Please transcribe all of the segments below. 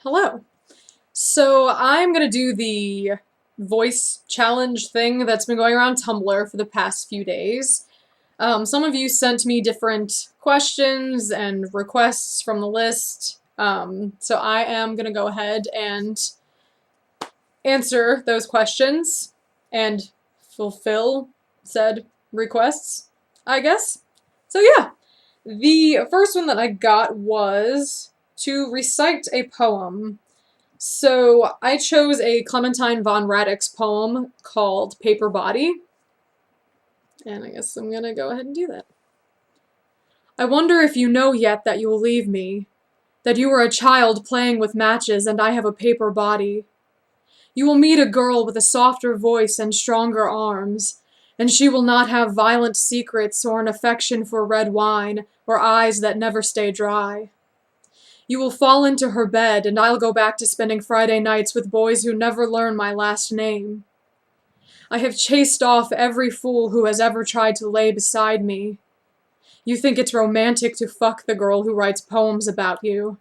Hello. So I'm gonna do the voice challenge thing that's been going around Tumblr for the past few days. Some of you sent me different questions and requests from the list, so I am gonna go ahead and answer those questions and fulfill said requests, I guess. So yeah, the first one that I got was to recite a poem. So I chose a Clementine von Radek's poem called Paper Body, and I guess I'm gonna go ahead and do that. I wonder if you know yet that you will leave me, that you are a child playing with matches and I have a paper body. You will meet a girl with a softer voice and stronger arms, and she will not have violent secrets or an affection for red wine or eyes that never stay dry. You will fall into her bed, and I'll go back to spending Friday nights with boys who never learn my last name. I have chased off every fool who has ever tried to lay beside me. You think it's romantic to fuck the girl who writes poems about you.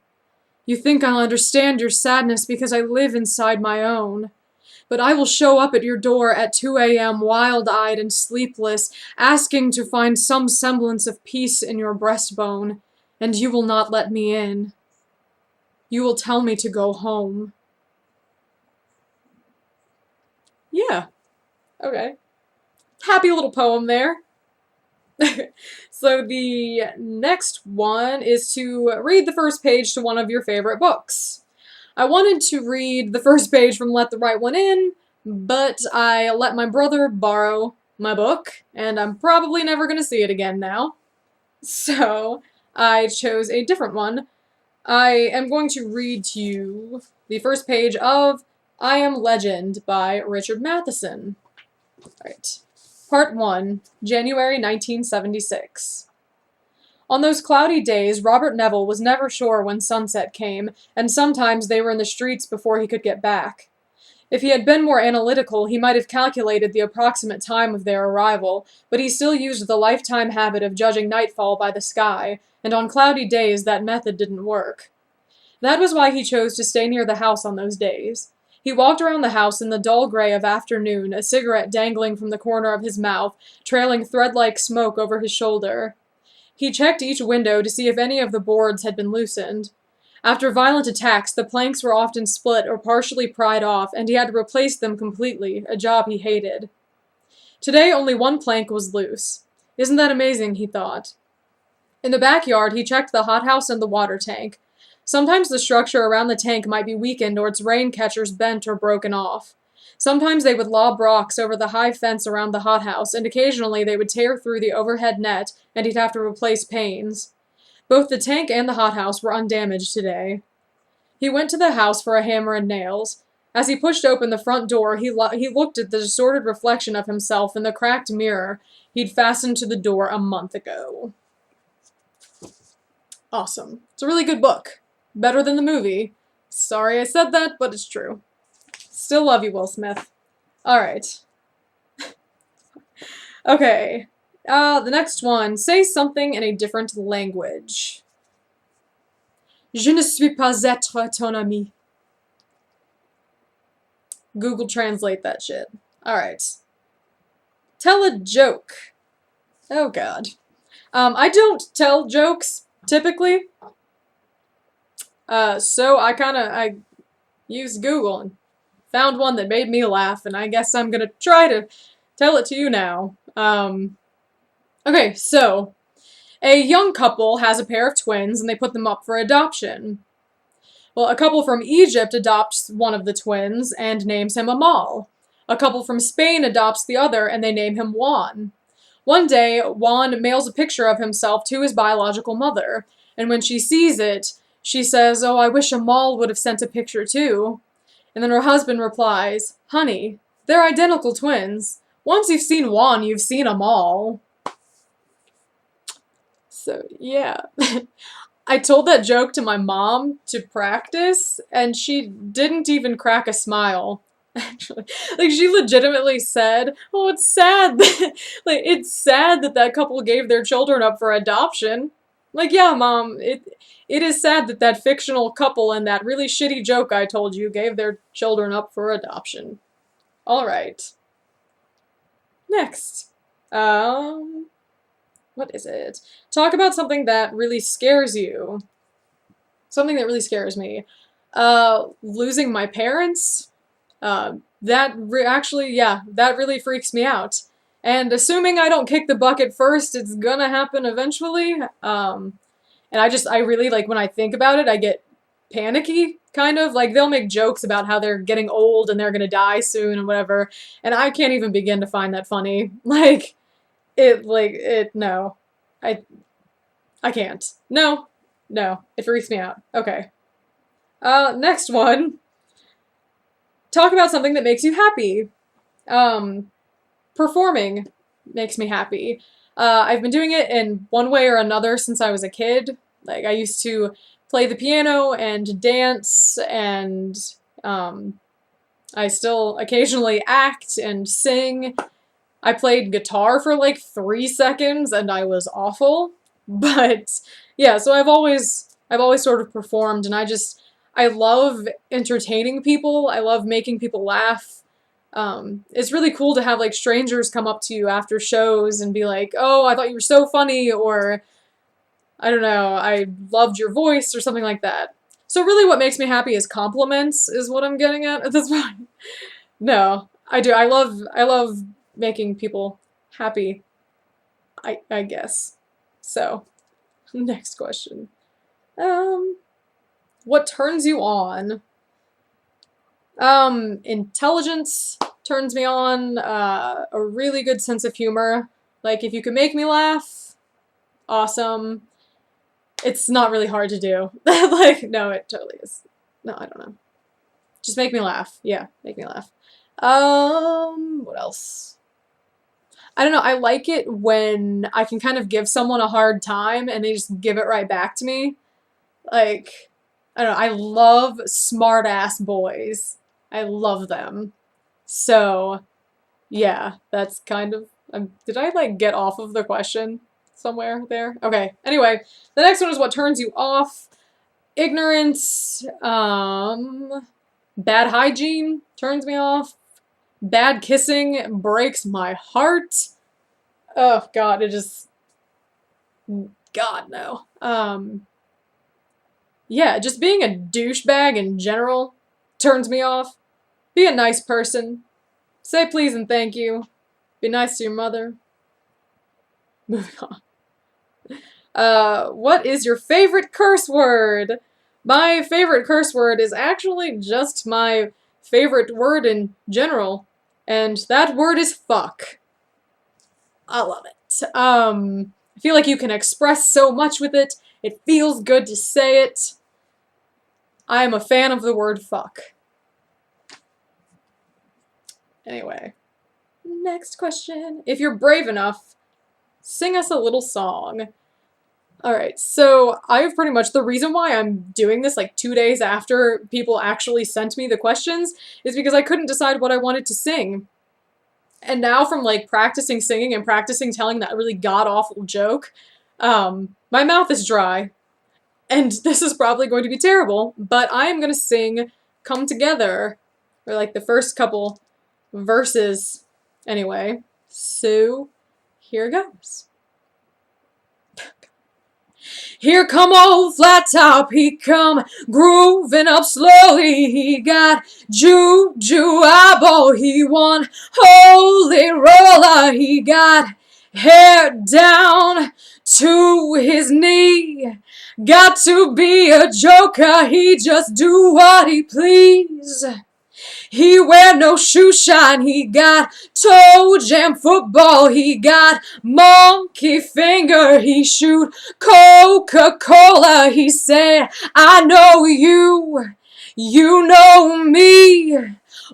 You think I'll understand your sadness because I live inside my own. But I will show up at your door at 2 a.m. wild-eyed and sleepless, asking to find some semblance of peace in your breastbone, and you will not let me in. You will tell me to go home. Yeah, okay. Happy little poem there. So the next one is to read the first page to one of your favorite books. I wanted to read the first page from Let the Right One In, but I let my brother borrow my book, and I'm probably never going to see it again now. So I chose a different one. I am going to read to you the first page of I Am Legend by Richard Matheson. Alright. Part 1, January 1976. On those cloudy days, Robert Neville was never sure when sunset came, and sometimes they were in the streets before he could get back. If he had been more analytical, he might have calculated the approximate time of their arrival, but he still used the lifetime habit of judging nightfall by the sky, and on cloudy days that method didn't work. That was why he chose to stay near the house on those days. He walked around the house in the dull gray of afternoon, a cigarette dangling from the corner of his mouth, trailing thread-like smoke over his shoulder. He checked each window to see if any of the boards had been loosened. After violent attacks, the planks were often split or partially pried off, and he had to replace them completely, a job he hated. Today only one plank was loose. Isn't that amazing, he thought. In the backyard, he checked the hothouse and the water tank. Sometimes the structure around the tank might be weakened or its rain catchers bent or broken off. Sometimes they would lob rocks over the high fence around the hothouse, and occasionally they would tear through the overhead net, and he'd have to replace panes. Both the tank and the hothouse were undamaged today. He went to the house for a hammer and nails. As he pushed open the front door, he looked at the distorted reflection of himself in the cracked mirror he'd fastened to the door a month ago. Awesome. It's a really good book. Better than the movie. Sorry I said that, but it's true. Still love you, Will Smith. Alright. Okay. The next one. Say something in a different language. Je ne suis pas être ton ami. Google Translate that shit. Alright. Tell a joke. Oh god. I don't tell jokes, typically. So I used Google and found one that made me laugh, and I guess I'm gonna try to tell it to you now. Okay, so, a young couple has a pair of twins, and they put them up for adoption. Well, a couple from Egypt adopts one of the twins, and names him Amal. A couple from Spain adopts the other, and they name him Juan. One day, Juan mails a picture of himself to his biological mother, and when she sees it, she says, "Oh, I wish Amal would have sent a picture too." And then her husband replies, "Honey, they're identical twins. Once you've seen Juan, you've seen Amal." So, yeah. I told that joke to my mom to practice, and she didn't even crack a smile. Actually, like, she legitimately said, "Oh, it's sad that, it's sad that that couple gave their children up for adoption." Like, yeah, Mom, it is sad that that fictional couple and that really shitty joke I told you gave their children up for adoption. Alright. Next. What is it? Talk about something that really scares you. Something that really scares me. Losing my parents. Actually, yeah, that really freaks me out. And assuming I don't kick the bucket first, it's gonna happen eventually. And I really, like, when I think about it, I get panicky, kind of. Like, they'll make jokes about how they're getting old and they're gonna die soon and whatever, and I can't even begin to find that funny. No. I, I can't. No. No. It freaks me out. Okay. Next one. Talk about something that makes you happy. Performing makes me happy. I've been doing it in one way or another since I was a kid. Like, I used to play the piano and dance, and I still occasionally act and sing. I played guitar for like 3 seconds and I was awful. But yeah, so I've always sort of performed, and I love entertaining people. I love making people laugh. It's really cool to have like strangers come up to you after shows and be like, "Oh, I thought you were so funny," or I don't know, "I loved your voice," or something like that. So really what makes me happy is compliments, is what I'm getting at this point. No, I do. I love making people happy, I guess. So, next question. What turns you on? Intelligence turns me on, a really good sense of humor. Like, if you can make me laugh, awesome. It's not really hard to do. Like, no, it totally is. No, I don't know. Just make me laugh. Yeah, make me laugh. What else? I don't know, I like it when I can kind of give someone a hard time and they just give it right back to me. Like, I don't know, I love smart-ass boys. I love them. So, yeah, that's kind of... did I, like, get off of the question somewhere there? Okay, anyway, the next one is what turns you off. Ignorance, bad hygiene turns me off. Bad kissing breaks my heart. Oh, God, it just... God, no. Yeah, just being a douchebag in general turns me off. Be a nice person. Say please and thank you. Be nice to your mother. Moving on. What is your favorite curse word? My favorite curse word is actually just my favorite word in general, and that word is fuck. I love it. I feel like you can express so much with it. It feels good to say it. I am a fan of the word fuck. Anyway, next question. If you're brave enough, sing us a little song. Alright, so I've pretty much, the reason why I'm doing this like 2 days after people actually sent me the questions is because I couldn't decide what I wanted to sing. And now from like practicing singing and practicing telling that really god-awful joke, my mouth is dry. And this is probably going to be terrible, but I am gonna sing Come Together, or like the first couple verses anyway. So, here goes. Here come old flat top, he come grooving up slowly. He got juju eyeball, he won holy roller. He got hair down to his knee. Got to be a joker, he just do what he please. He wear no shoe shine, he got toe jam football, he got monkey finger, he shoot Coca-Cola, he said, I know you, you know me.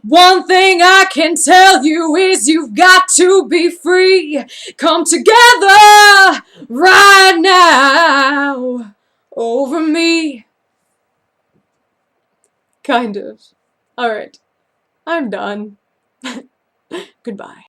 One thing I can tell you is you've got to be free. Come together right now over me. Kind of. Alright. I'm done. Goodbye.